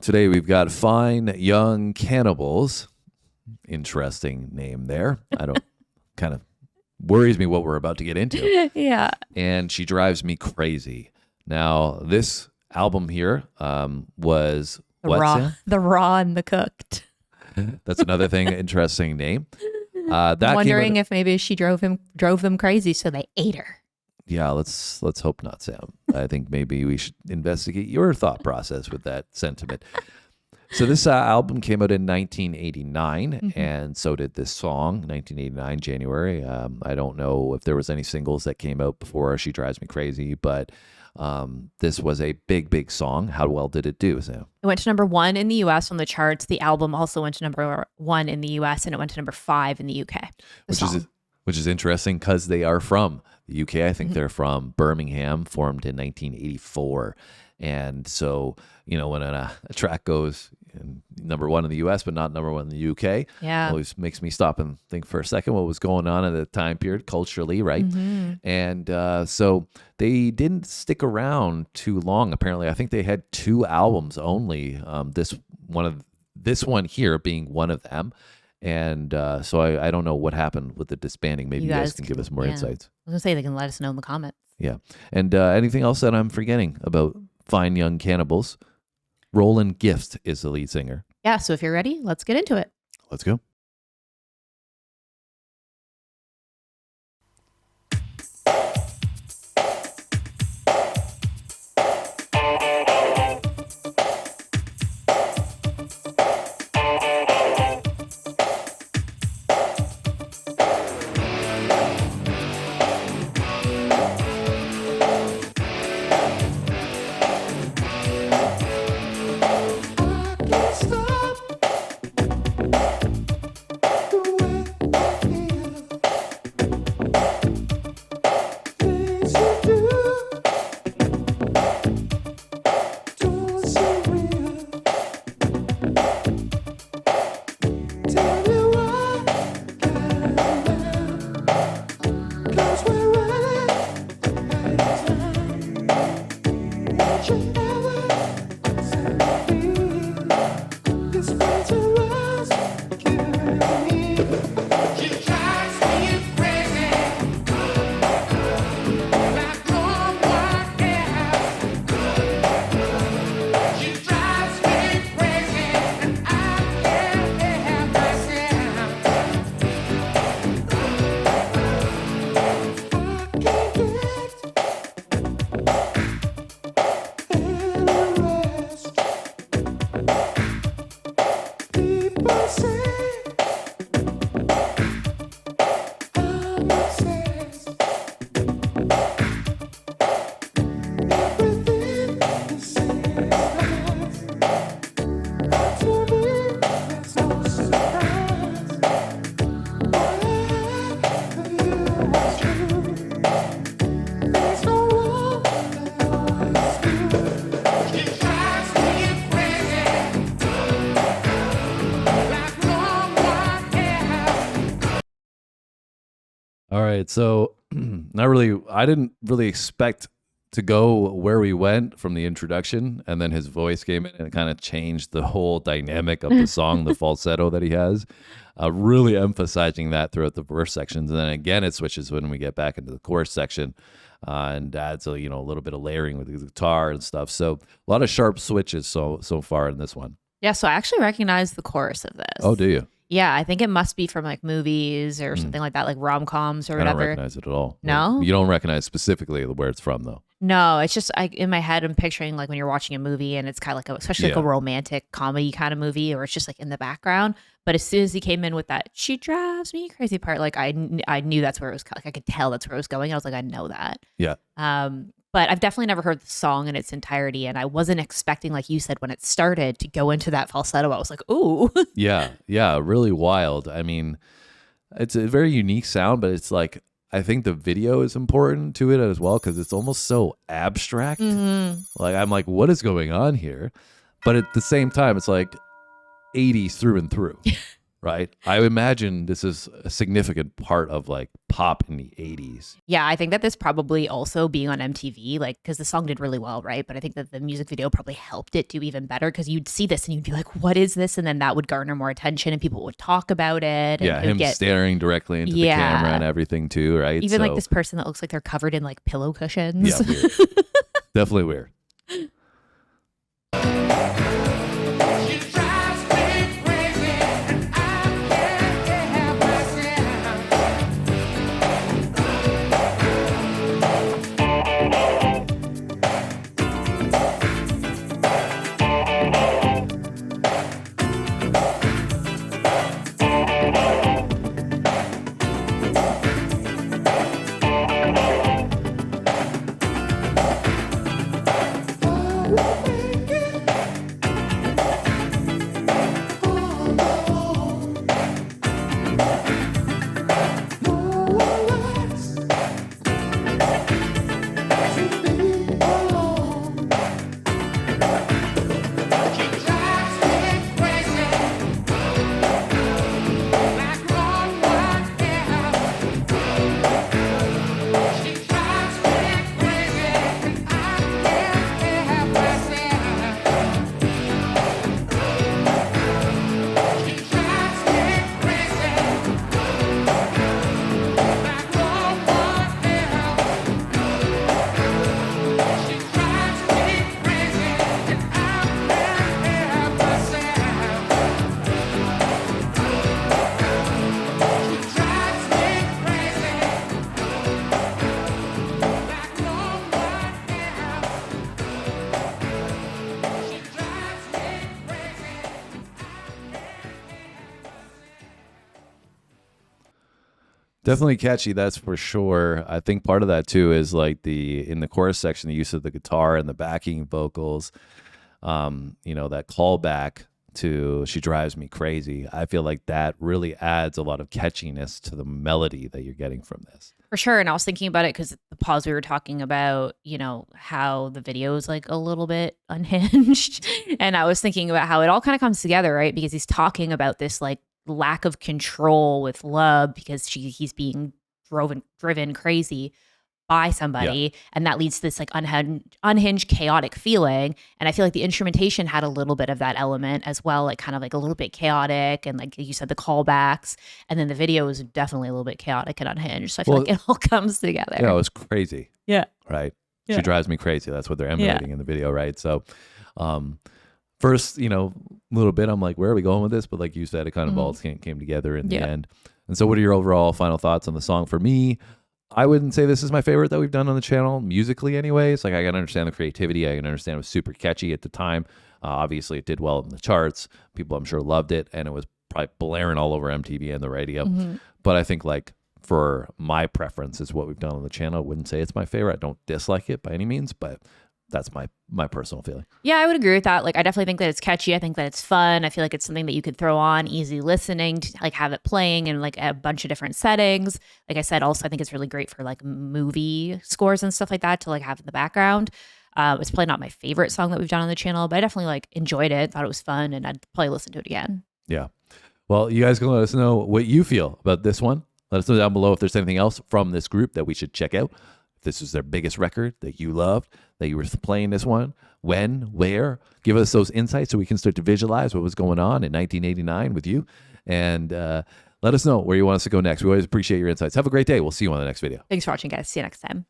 Today we've got Fine Young Cannibals. Interesting name there. I don't kind of worries me what we're about to get into. Yeah. And She Drives Me Crazy. Now, this album here was The what, raw, Sam? the raw and the cooked. That's another thing. Interesting name. That I'm wondering came out, if maybe she drove them crazy, so they ate her. yeah, let's hope not, Sam. I think maybe we should investigate your thought process with that sentiment. So this album came out in 1989, and so did this song, 1989 January. I don't know if there was any singles that came out before She Drives Me Crazy, but this was a big song. How well did it do, Sam? It went to number 1 in the US on the charts. The album also went to number 1 in the US, and it went to number 5 in the UK. Which is interesting because they are from the UK. I think they're from Birmingham, formed in 1984. And so, when a track goes number 1 in the US, but not number 1 in the UK, always makes me stop and think for a second what was going on at the time period culturally, right? And so they didn't stick around too long. Apparently, I think they had 2 albums only. This one here being one of them. And so I don't know what happened with the disbanding. Maybe you guys can give us more insights. I was going to say they can let us know in the comments. Yeah. And anything else that I'm forgetting about Fine Young Cannibals? Roland Gift is the lead singer. Yeah, so if you're ready, let's get into it. Let's go. All right, so I didn't really expect to go where we went from the introduction, and then his voice came in and it kind of changed the whole dynamic of the song, the falsetto that he has, really emphasizing that throughout the verse sections. And then again, it switches when we get back into the chorus section and adds a little bit of layering with the guitar and stuff. So a lot of sharp switches so far in this one. Yeah, so I actually recognize the chorus of this. Oh, do you? Yeah, I think it must be from like movies or something like that, like rom-coms or whatever. I don't recognize it at all. No? You don't recognize specifically where it's from, though. No, it's just in my head, I'm picturing like when you're watching a movie and it's kind of like, especially like a romantic comedy kind of movie, or it's just like in the background. But as soon as he came in with that, she drives me crazy part, like I knew that's where it was, like I could tell that's where it was going. I was like, I know that. Yeah. But I've definitely never heard the song in its entirety. And I wasn't expecting, like you said, when it started to go into that falsetto. I was like, ooh. Yeah. Really wild. I mean, it's a very unique sound, but it's like, I think the video is important to it as well because it's almost so abstract. Like, I'm like, what is going on here? But at the same time, it's like 80s through and through. right? I imagine this is a significant part of like pop in the 80s. Yeah, I think that this probably also being on MTV, like, because the song did really well, right? But I think that the music video probably helped it do even better because you'd see this and you'd be like, what is this? And then that would garner more attention and people would talk about it. And Yeah, it would him staring directly into the camera and everything too, right? Even like this person that looks like they're covered in like pillow cushions. Yeah, weird. Definitely weird. Definitely catchy, that's for sure. I think part of that too is like in the chorus section, the use of the guitar and the backing vocals. That callback to "She Drives Me Crazy." I feel like that really adds a lot of catchiness to the melody that you're getting from this. For sure. And I was thinking about it because the pause we were talking about, how the video is like a little bit unhinged. And I was thinking about how it all kind of comes together, right? Because he's talking about this like lack of control with love because he's being driven crazy by somebody, and that leads to this like unhinged chaotic feeling. And I feel like the instrumentation had a little bit of that element as well, like kind of like a little bit chaotic, and like you said, the callbacks, and then the video is definitely a little bit chaotic and unhinged. So I feel like it all comes together. Yeah, it was crazy. Yeah. Right. Yeah. She drives me crazy. That's what they're emulating in the video, right? So first, little bit, I'm like, where are we going with this? But like you said, it kind of all came together in the end. And so what are your overall final thoughts on the song? For me, I wouldn't say this is my favorite that we've done on the channel, musically anyways. Like, I can understand the creativity. I can understand it was super catchy at the time. Obviously, it did well in the charts. People, I'm sure, loved it. And it was probably blaring all over MTV and the radio. But I think, like, for my preference is what we've done on the channel. I wouldn't say it's my favorite. I don't dislike it by any means, but that's my personal feeling. Yeah, I would agree with that. Like, I definitely think that it's catchy. I think that it's fun. I feel like it's something that you could throw on, easy listening, to like have it playing in like a bunch of different settings. Like I said, also I think it's really great for like movie scores and stuff like that to like have in the background. It's probably not my favorite song that we've done on the channel, but I definitely like enjoyed it, thought it was fun, and I'd probably listen to it again. Yeah. Well, you guys can let us know what you feel about this one. Let us know down below if there's anything else from this group that we should check out. If this was their biggest record that you loved, that you were playing this one, when, where, give us those insights so we can start to visualize what was going on in 1989 with you. And let us know where you want us to go next. We always appreciate your insights. Have a great day. We'll see you on the next video. Thanks for watching, guys. See you next time.